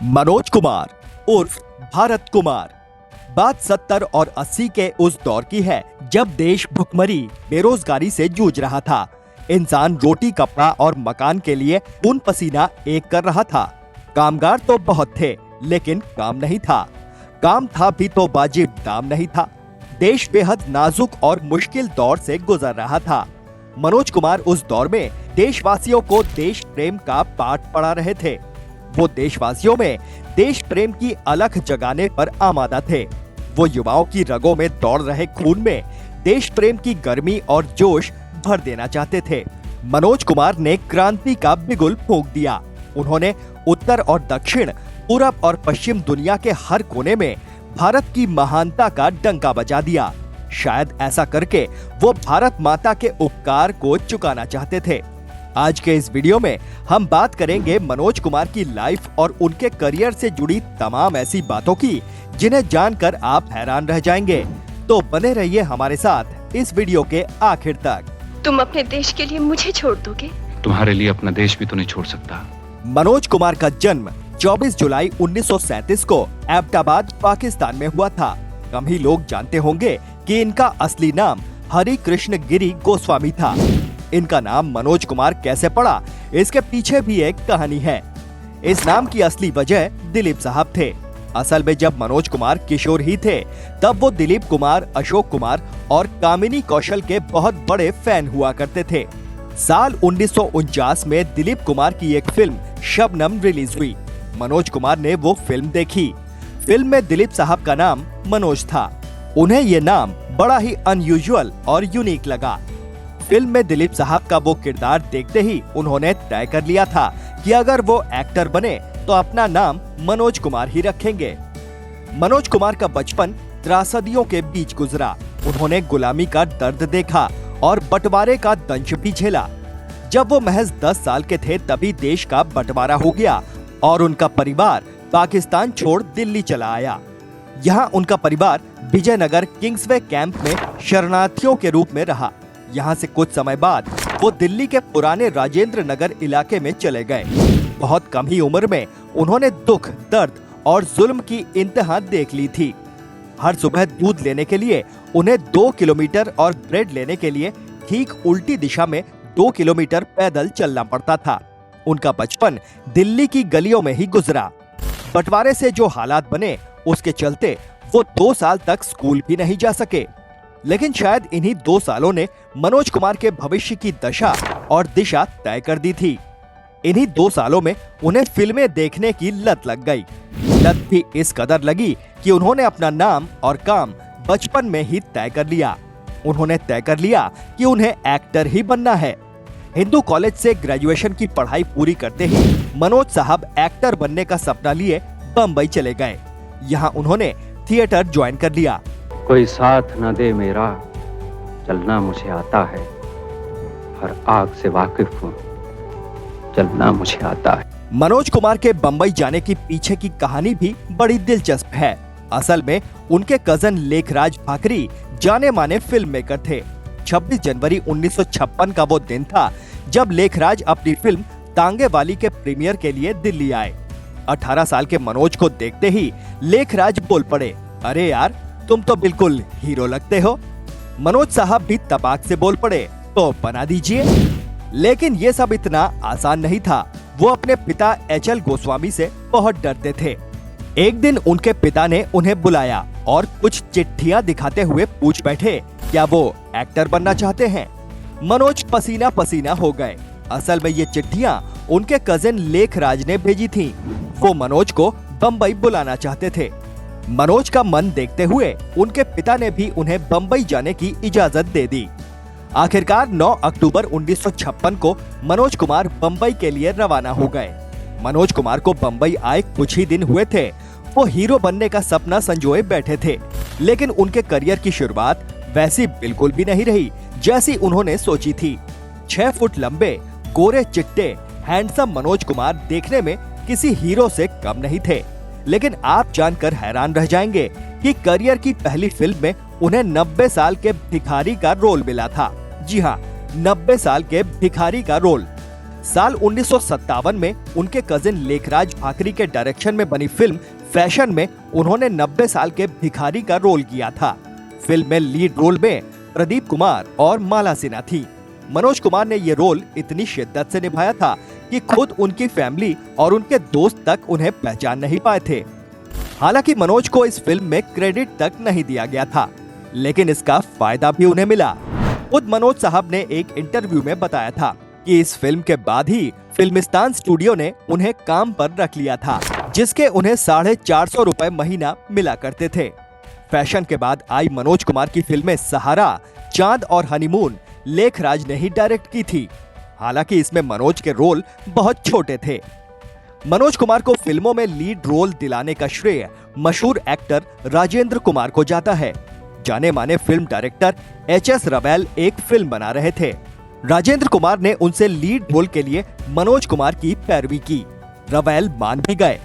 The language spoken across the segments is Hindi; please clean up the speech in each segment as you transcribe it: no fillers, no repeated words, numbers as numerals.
मनोज कुमार उर्फ भारत कुमार। बात 70 और 80 के उस दौर की है जब देश भुखमरी बेरोजगारी से जूझ रहा था। इंसान रोटी कपड़ा और मकान के लिए खून पसीना एक कर रहा था। कामगार तो बहुत थे लेकिन काम नहीं था। काम था भी तो वाजिब दाम नहीं था। देश बेहद नाजुक और मुश्किल दौर से गुजर रहा था। मनोज कुमार उस दौर में देशवासियों को देश प्रेम का पाठ पढ़ा रहे थे। वो देशवासियों में देश प्रेम की अलख जगाने पर आमादा थे। वो युवाओं की रगों में दौड़ रहे खून में देश प्रेम की गर्मी और जोश भर देना चाहते थे। मनोज कुमार ने क्रांति का बिगुल फूंक दिया। उन्होंने उत्तर और दक्षिण, पूरब और पश्चिम दुनिया के हर कोने में भारत की महानता का डंका बजा दिया। शायद ऐसा करके वो भारत माता के उपकार को चुकाना चाहते थे। आज के इस वीडियो में हम बात करेंगे मनोज कुमार की लाइफ और उनके करियर से जुड़ी तमाम ऐसी बातों की जिन्हें जानकर आप हैरान रह जाएंगे। तो बने रहिए हमारे साथ इस वीडियो के आखिर तक। तुम अपने देश के लिए मुझे छोड़ दोगे? तुम्हारे लिए अपना देश भी तो नहीं छोड़ सकता। मनोज कुमार का जन्म 24 जुलाई 1937 को एबटाबाद, पाकिस्तान में हुआ था। कम ही लोग जानते होंगे कि इनका असली नाम हरि कृष्ण गिरी गोस्वामी था। इनका नाम मनोज कुमार कैसे पड़ा, इसके पीछे भी एक कहानी है। इस नाम की असली वजह दिलीप साहब थे। असल में जब मनोज कुमार किशोर ही थे तब वो दिलीप कुमार, अशोक कुमार और कामिनी कौशल के बहुत बड़े फैन हुआ करते थे। साल 1949 में दिलीप कुमार की एक फिल्म शबनम रिलीज हुई। मनोज कुमार ने वो फिल्म देखी। फिल्म में दिलीप साहब का नाम मनोज था। उन्हें ये नाम बड़ा ही अनयूजुअल और यूनिक लगा। फिल्म में दिलीप साहब का वो किरदार देखते ही उन्होंने तय कर लिया था कि अगर वो एक्टर बने तो अपना नाम मनोज कुमार ही रखेंगे। मनोज कुमार का बचपन त्रासदियों के बीच गुजरा। उन्होंने गुलामी का दर्द देखा और बंटवारे का दंश भी झेला। जब वो महज 10 साल के थे तभी देश का बंटवारा हो गया और उनका परिवार पाकिस्तान छोड़ दिल्ली चला आया। यहाँ उनका परिवार विजयनगर किंग्सवे कैंप में शरणार्थियों के रूप में रहा। यहाँ से कुछ समय बाद वो दिल्ली के पुराने राजेंद्र नगर इलाके में चले गए। बहुत कम ही उम्र में उन्होंने दुख, दर्द और जुल्म की इंतहा देख ली थी। हर सुबह दूध लेने के लिए उन्हें 2 किलोमीटर और ब्रेड लेने के लिए ठीक उल्टी दिशा में 2 किलोमीटर पैदल चलना पड़ता था। उनका बचपन दिल्ली की गलियों में ही गुजरा। बंटवारे से जो हालात बने उसके चलते वो 2 साल तक स्कूल भी नहीं जा सके। लेकिन शायद इन्हीं 2 सालों ने मनोज कुमार के भविष्य की दशा और दिशा तय कर दी थी। इन्हीं 2 सालों में उन्हें फिल्में देखने की लत लग गई। लत भी इस कदर लगी कि उन्होंने अपना नाम और काम बचपन में ही तय कर लिया। उन्होंने तय कर लिया कि उन्हें एक्टर ही बनना है। हिंदू कॉलेज से ग्रेजुएशन की पढ़ाई पूरी करते ही मनोज साहब एक्टर बनने का सपना लिए बम्बई चले गए। यहाँ उन्होंने थिएटर ज्वाइन कर लिया। कोई साथ न दे मेरा, चलना मुझे आता है। हर आग से वाकिफ हूँ, चलना मुझे आता है। मनोज कुमार के बम्बई जाने की पीछे की कहानी भी बड़ी दिलचस्प है। असल में उनके कजन लेखराज भाकरी जाने माने फिल्म मेकर थे। 26 जनवरी 1956 का वो दिन था जब लेखराज अपनी फिल्म तांगे वाली के प्रीमियर के लिए दिल्ली आए। 18 साल के मनोज को देखते ही लेखराज बोल पड़े, अरे यार तुम तो बिल्कुल हीरो लगते हो। मनोज साहब भी तपाक से बोल पड़े, तो बना दीजिए। लेकिन ये सब इतना आसान नहीं था। वो अपने पिता HL गोस्वामी से बहुत डरते थे। एक दिन उनके पिता ने उन्हें बुलाया और कुछ चिट्ठियां दिखाते हुए पूछ बैठे, क्या वो एक्टर बनना चाहते हैं? मनोज पसीना पसीना हो गए। असल में ये चिट्ठियां उनके कजिन लेखराज ने भेजी थीं। वो मनोज को बम्बई बुलाना चाहते थे। मनोज का मन देखते हुए उनके पिता ने भी उन्हें बम्बई जाने की इजाजत दे दी। आखिरकार 9 अक्टूबर 1956 को मनोज कुमार बम्बई के लिए रवाना हो गए। मनोज कुमार को बम्बई आए कुछ ही दिन हुए थे। वो हीरो बनने का सपना संजोए बैठे थे, लेकिन उनके करियर की शुरुआत वैसी बिल्कुल भी नहीं रही जैसी उन्होंने सोची थी। 6 फुट लंबे, गोरे चिट्टे, हैंडसम मनोज कुमार देखने में किसी हीरो से कम नहीं थे। लेकिन आप जानकर हैरान रह जाएंगे कि करियर की पहली फिल्म में उन्हें 90 साल के भिखारी का रोल मिला था। जी हाँ, 90 साल के भिखारी का रोल। साल 1957 में उनके कजिन लेखराज भाकरी के डायरेक्शन में बनी फिल्म फैशन में उन्होंने 90 साल के भिखारी का रोल किया था। फिल्म में लीड रोल में प्रदीप कुमार और माला सिन्हा थी। मनोज कुमार ने ये रोल इतनी शिद्दत से निभाया था कि खुद उनकी फैमिली और उनके दोस्त तक उन्हें पहचान नहीं पाए थे। हालांकि मनोज को इस फिल्म में क्रेडिट तक नहीं दिया गया था, लेकिन इसका फायदा भी उन्हें मिला। खुद मनोज साहब ने एक इंटरव्यू में बताया था कि इस फिल्म के बाद ही फिल्मिस्तान स्टूडियो ने उन्हें काम पर रख लिया था, जिसके उन्हें 450 रुपए महीना मिला करते थे। फैशन के बाद आई मनोज कुमार की फिल्में सहारा, चांद और हनीमून लेखराज ने ही डायरेक्ट की थी। हालांकि इसमें मनोज के रोल बहुत छोटे थे। मनोज कुमार को फिल्मों में लीड रोल दिलाने का श्रेय मशहूर एक्टर राजेंद्र कुमार को जाता है। जाने माने फिल्म डायरेक्टर एच.एस. रवैल एक फिल्म बना रहे थे। राजेंद्र कुमार ने उनसे लीड रोल के लिए मनोज कुमार की पैरवी की। रवैल मान भी गए।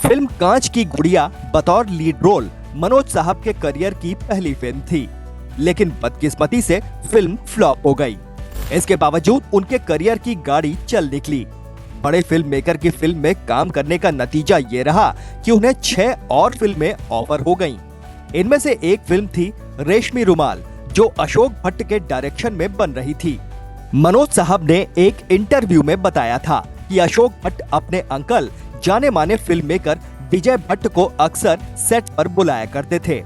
फिल्म कांच की गुड़िया बतौर लीड रोल मनोज साहब के करियर की पहली फिल्म थी, लेकिन बदकिस्मती से फिल्म फ्लॉप हो गई। इसके बावजूद उनके करियर की गाड़ी चल निकली। बड़े फिल्म मेकर की फिल्म में काम करने का नतीजा ये रहा कि उन्हें 6 और फिल्में ऑफर हो गईं। इनमें से एक फिल्म थी रेशमी रुमाल, जो अशोक भट्ट के डायरेक्शन में बन रही थी। मनोज साहब ने एक इंटरव्यू में बताया था कि अशोक भट्ट अपने अंकल जाने माने फिल्म मेकर विजय भट्ट को अक्सर सेट पर बुलाया करते थे।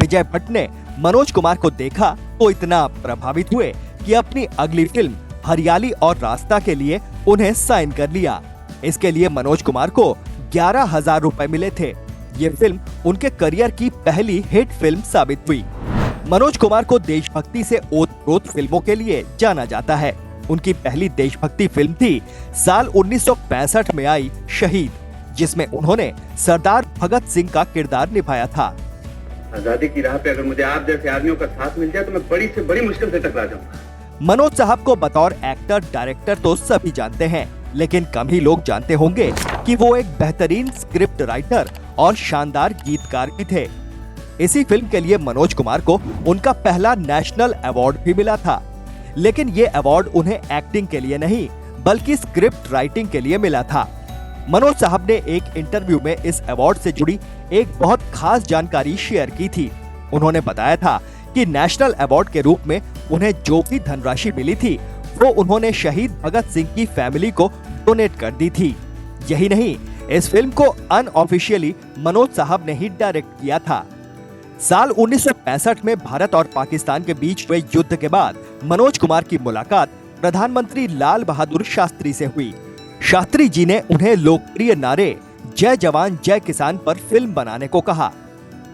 विजय भट्ट ने मनोज कुमार को देखा तो इतना प्रभावित हुए कि अपनी अगली फिल्म हरियाली और रास्ता के लिए उन्हें साइन कर लिया। इसके लिए मनोज कुमार को 11,000 रुपए मिले थे। ये फिल्म उनके करियर की पहली हिट फिल्म साबित हुई। मनोज कुमार को देशभक्ति से ओत-प्रोत फिल्मों के लिए जाना जाता है। उनकी पहली देशभक्ति फिल्म थी साल 1965 में आई शहीद, जिसमें उन्होंने सरदार भगत सिंह का किरदार निभाया था। आजादी की राह पे अगर मुझे आप जैसे आदमियों का साथ मिल जाए तो मैं बड़ी से बड़ी मुश्किल से टकरा जाऊंगा। मनोज साहब को बतौर एक्टर डायरेक्टर तो सभी जानते हैं, लेकिन कम ही लोग जानते होंगे कि वो एक बेहतरीन स्क्रिप्ट राइटर और शानदार गीतकार भी थे। इसी फिल्म के लिए मनोज कुमार को उनका पहला नेशनल अवार्ड भी मिला था, लेकिन ये अवार्ड उन्हें एक्टिंग के लिए नहीं बल्कि स्क्रिप्ट राइटिंग के लिए मिला था। मनोज साहब ने एक इंटरव्यू में इस अवार्ड से जुड़ी एक बहुत खास जानकारी शेयर की थी। उन्होंने बताया था कि नेशनल अवार्ड के रूप में उन्हें जो भी धनराशि मिली थी वो उन्होंने शहीद भगत सिंह की फैमिली को डोनेट कर दी थी। यही नहीं, इस फिल्म को अनऑफिशियली मनोज साहब ने ही डायरेक्ट किया था। साल 1965 में भारत और पाकिस्तान के बीच हुए युद्ध के बाद मनोज कुमार की मुलाकात प्रधानमंत्री लाल बहादुर शास्त्री से हुई। शास्त्री जी ने उन्हें लोकप्रिय नारे जय जवान जय किसान पर फिल्म बनाने को कहा।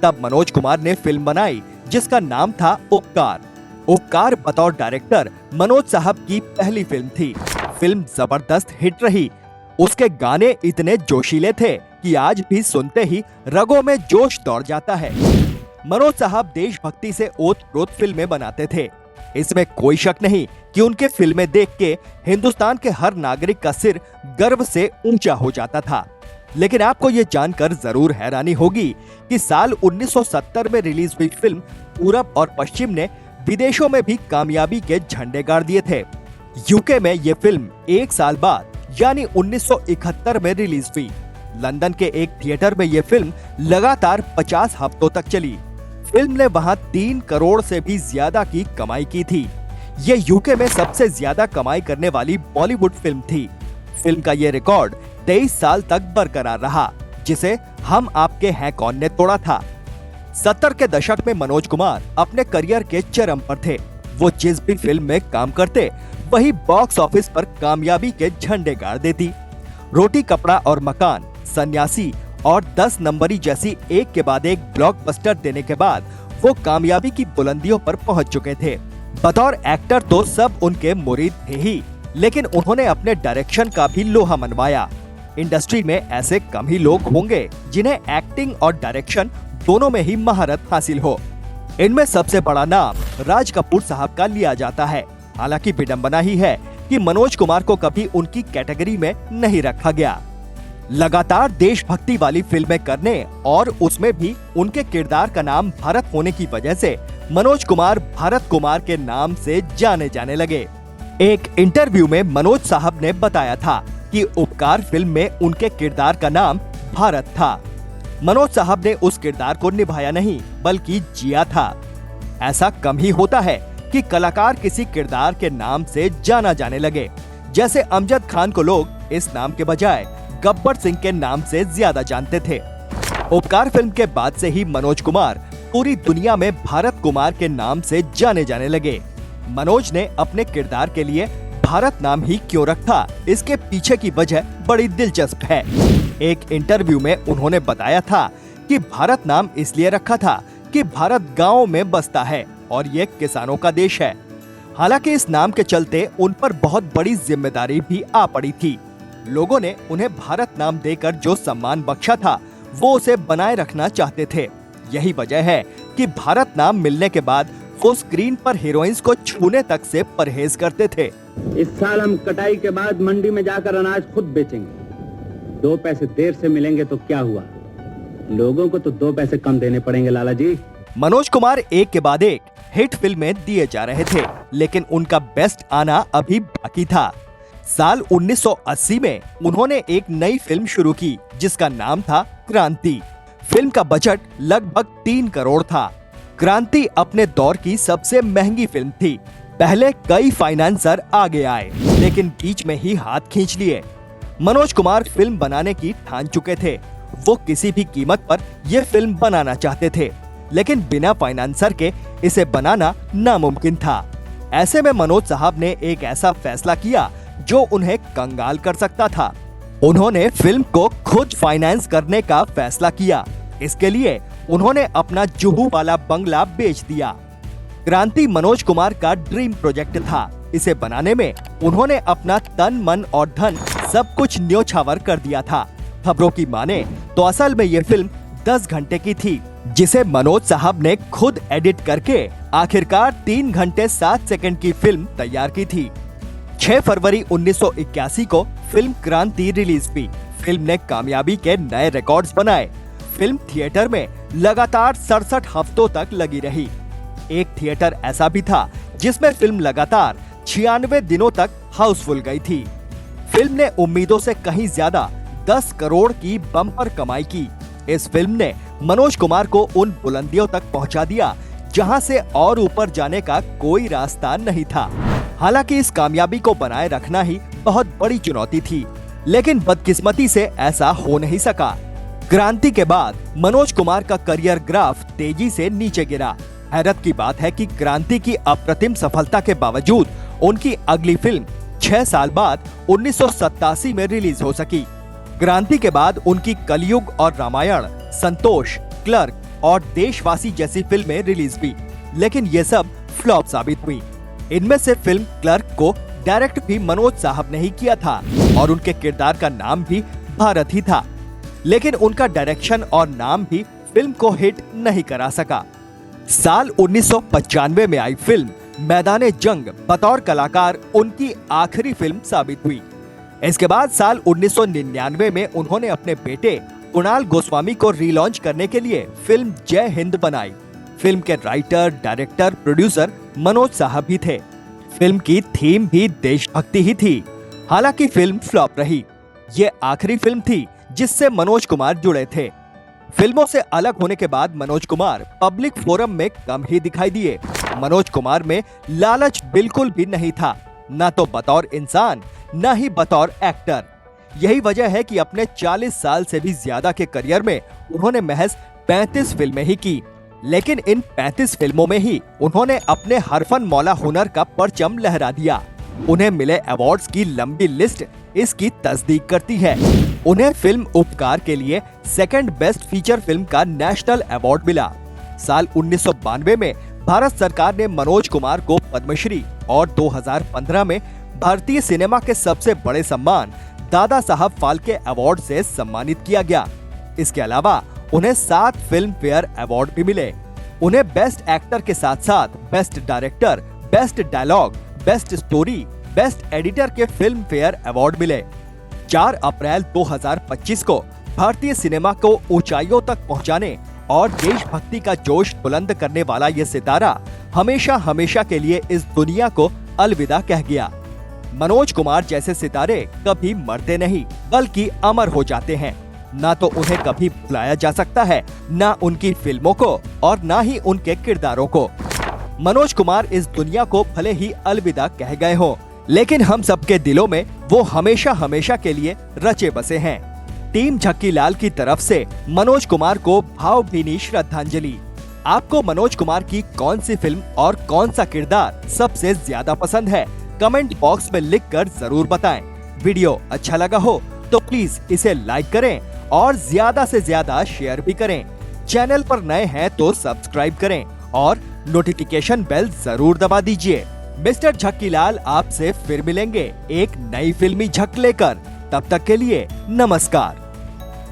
तब मनोज कुमार ने फिल्म बनाई जिसका नाम था उपकार। उपकार बतौर डायरेक्टर मनोज साहब की पहली फिल्म थी। फिल्म जबरदस्त हिट रही। उसके गाने इतने जोशीले थे कि आज भी सुनते ही रगों में जोश दौड़ जाता है। मनोज साहब देशभक्ति से ओत-प्रोत फिल्में बनाते थे। इसमें कोई शक नहीं कि उनके फिल्में देख के हिंदुस्तान के हर नागरिक का सिर गर्व से ऊंचा हो जाता था। लेकिन आपको ये जानकर जरूर हैरानी होगी कि साल 1970 में रिलीज हुई फिल्म पूरब और पश्चिम ने विदेशों में भी कामयाबी के झंडे गाड़ दिए थे। यूके में ये फिल्म एक साल बाद यानी 1971 में रिलीज हुई। लंदन के एक थिएटर में ये फिल्म लगातार 50 हफ्तों तक चली। फिल्म ने वहां 3 करोड़ से भी ज्यादा की कमाई की थी। ये यूके में सबसे ज्यादा कमाई करने वाली बॉलीवुड फिल्म थी। फिल्म का ये रिकॉर्ड 23 साल तक बरकरार रहा, जिसे हम आपके हैं कौन ने तोड़ा था। 70 के दशक में मनोज कुमार अपने करियर के चरम पर थे। वो जिस भी फिल्म में काम करते वही बॉक्स ऑफिस पर कामयाबी के झंडे गाड़ देती। रोटी कपड़ा और मकान, सन्यासी और 10 नंबरी जैसी एक के बाद एक ब्लॉकबस्टर देने के बाद वो कामयाबी की बुलंदियों पर पहुंच चुके थे। बतौर एक्टर तो सब उनके मुरीद थे ही, लेकिन उन्होंने अपने डायरेक्शन का भी लोहा मनवाया। इंडस्ट्री में ऐसे कम ही लोग होंगे जिन्हें एक्टिंग और डायरेक्शन दोनों में ही महारत हासिल हो। इनमें सबसे बड़ा नाम राज कपूर साहब का लिया जाता है। हालांकि विडंबना ही है कि मनोज कुमार को कभी उनकी कैटेगरी में नहीं रखा गया। लगातार देशभक्ति वाली फिल्में करने और उसमें भी उनके किरदार का नाम भारत होने की वजह से मनोज कुमार भारत कुमार के नाम से जाने जाने लगे। एक इंटरव्यू में मनोज साहब ने बताया था कि उपकार फिल्म में उनके किरदार का नाम भारत था। मनोज साहब ने उस किरदार को निभाया नहीं बल्कि जिया था। ऐसा कम ही होता है कि कलाकार किसी किरदार के नाम से जाना जाने लगे। जैसे अमजद खान को लोग इस नाम के बजाय गब्बर सिंह के नाम से ज्यादा जानते थे। उपकार फिल्म के बाद से ही मनोज कुमार पूरी दुनिया में भारत कुमार के नाम से जाने जाने लगे। मनोज ने अपने किरदार के लिए भारत नाम ही क्यों रखा, इसके पीछे की वजह बड़ी दिलचस्प है। एक इंटरव्यू में उन्होंने बताया था कि भारत नाम इसलिए रखा था कि भारत गाँव में बसता है और ये किसानों का देश है। हालांकि इस नाम के चलते उन पर बहुत बड़ी जिम्मेदारी भी आ पड़ी थी। लोगों ने उन्हें भारत नाम देकर जो सम्मान बख्शा था वो उसे बनाए रखना चाहते थे। यही वजह है कि भारत नाम मिलने के बाद वो स्क्रीन पर हीरोइंस को छूने तक से परहेज करते थे। इस साल हम कटाई के बाद मंडी में जाकर अनाज खुद बेचेंगे। 2 पैसे देर से मिलेंगे तो क्या हुआ, लोगों को तो 2 पैसे कम देने पड़ेंगे लाला जी। मनोज कुमार एक के बाद एक हिट फिल्में दिए जा रहे थे, लेकिन उनका बेस्ट आना अभी बाकी था। साल 1980 में उन्होंने एक नई फिल्म शुरू की जिसका नाम था क्रांति। फिल्म का बजट लगभग 3 करोड़ था। क्रांति अपने दौर की सबसे महंगी फिल्म थी। पहले कई फाइनेंसर आगे आए, लेकिन बीच में ही हाथ खींच लिए। मनोज कुमार फिल्म बनाने की ठान चुके थे। वो किसी भी कीमत पर यह फिल्म बनाना चाहते थे, लेकिन बिना फाइनेंसर के इसे बनाना नामुमकिन था। ऐसे में मनोज साहब ने एक ऐसा फैसला किया जो उन्हें कंगाल कर सकता था। उन्होंने फिल्म को खुद फाइनेंस करने का फैसला किया। इसके लिए उन्होंने अपना जुहू वाला बंगला बेच दिया। क्रांति मनोज कुमार का ड्रीम प्रोजेक्ट था। इसे बनाने में उन्होंने अपना तन मन और धन सब कुछ न्योछावर कर दिया था। खबरों की माने तो असल में ये फिल्म 10 घंटे की थी, जिसे मनोज साहब ने खुद एडिट करके आखिरकार 3 घंटे 7 सेकंड की फिल्म तैयार की थी। 6 फरवरी 1981 को फिल्म क्रांति रिलीज हुई। फिल्म ने कामयाबी के नए रिकॉर्ड्स बनाए। फिल्म थिएटर में लगातार 67 हफ्तों तक लगी रही। एक थिएटर ऐसा भी था जिसमें फिल्म लगातार 96 दिनों तक हाउसफुल गई थी। फिल्म ने उम्मीदों से कहीं ज्यादा 10 करोड़ की बम्पर कमाई की। इस फिल्म ने मनोज कुमार को उन बुलंदियों तक पहुंचा दिया जहां से और ऊपर जाने का कोई रास्ता नहीं था। हालांकि इस कामयाबी को बनाए रखना ही बहुत बड़ी चुनौती थी, लेकिन बदकिस्मती से ऐसा हो नहीं सका। क्रांति के बाद मनोज कुमार का करियर ग्राफ तेजी से नीचे गिरा। हैरत की बात है कि क्रांति की अप्रतिम सफलता के बावजूद उनकी अगली फिल्म 6 साल बाद 1987 में रिलीज हो सकी। क्रांति के बाद उनकी कलयुग और रामायण, संतोष, क्लर्क और देशवासी जैसी फिल्में रिलीज हुई, लेकिन ये सब फ्लॉप साबित हुई। इनमें से फिल्म क्लर्क को डायरेक्ट भी मनोज साहब ने ही किया था और उनके किरदार का नाम भी भारत ही था, लेकिन उनका डायरेक्शन और नाम भी फिल्म को हिट नहीं करा सका। साल 1995 में आई फिल्म मैदाने जंग बतौर कलाकार उनकी आखिरी फिल्म साबित हुई। इसके बाद साल 1999 में उन्होंने अपने बेटे कुणाल गोस्वामी को रीलॉन्च करने के लिए फिल्म जय हिंद बनाई। फिल्म के राइटर, डायरेक्टर, प्रोड्यूसर मनोज साहब ही थे। फिल्म की थीम भी देशभक्ति ही थी। हालांकि फिल्म फ्लॉप रही। ये आखिरी फिल्म थी जिससे मनोज कुमार जुड़े थे। फिल्मों से अलग होने के बाद मनोज कुमार पब्लिक फोरम में कम ही दिखाई दिए। मनोज कुमार में लालच बिल्कुल भी नहीं था, न तो बतौर इंसान न ही बतौर एक्टर। यही वजह है कि अपने 40 साल से भी ज्यादा के करियर में उन्होंने महज 35 फिल्में ही की, लेकिन इन 35 फिल्मों में ही उन्होंने अपने हरफन मौला हुनर का परचम लहरा दिया। उन्हें मिले अवार्ड्स की लंबी लिस्ट इसकी तस्दीक करती है। उन्हें फिल्म उपकार के लिए सेकंड बेस्ट फीचर फिल्म का नेशनल अवार्ड मिला। साल 1992 में भारत सरकार ने मनोज कुमार को पद्मश्री और 2015 में भारतीय सिनेमा के सबसे बड़े सम्मान दादा साहब फाल्के अवार्ड से सम्मानित किया गया। इसके अलावा उन्हें 7 फिल्म फेयर अवार्ड भी मिले। उन्हें बेस्ट एक्टर के साथ साथ best director, best dialogue, best story, best editor के फिल्म फेयर अवार्ड मिले। 4 अप्रैल 2025 को भारतीय सिनेमा को ऊंचाइयों तक पहुंचाने और देशभक्ति का जोश बुलंद करने वाला ये सितारा हमेशा हमेशा के लिए इस दुनिया को अलविदा कह गया। मनोज कुमार जैसे सितारे कभी मरते नहीं बल्कि अमर हो जाते हैं। ना तो उन्हें कभी भुलाया जा सकता है, ना उनकी फिल्मों को और ना ही उनके किरदारों को। मनोज कुमार इस दुनिया को भले ही अलविदा कह गए हो, लेकिन हम सबके दिलों में वो हमेशा हमेशा के लिए रचे बसे हैं। टीम झक्की लाल की तरफ से मनोज कुमार को भावभीनी श्रद्धांजलि। आपको मनोज कुमार की कौन सी फिल्म और कौन सा किरदार सबसे ज्यादा पसंद है, कमेंट बॉक्स में लिखकर जरूर बताएं। वीडियो अच्छा लगा हो तो प्लीज इसे लाइक करें और ज्यादा से ज्यादा शेयर भी करें। चैनल पर नए हैं तो सब्सक्राइब करें और नोटिफिकेशन बेल जरूर दबा दीजिए। मिस्टर झक्की लाल आपसे फिर मिलेंगे एक नई फिल्मी झक लेकर। तब तक के लिए नमस्कार।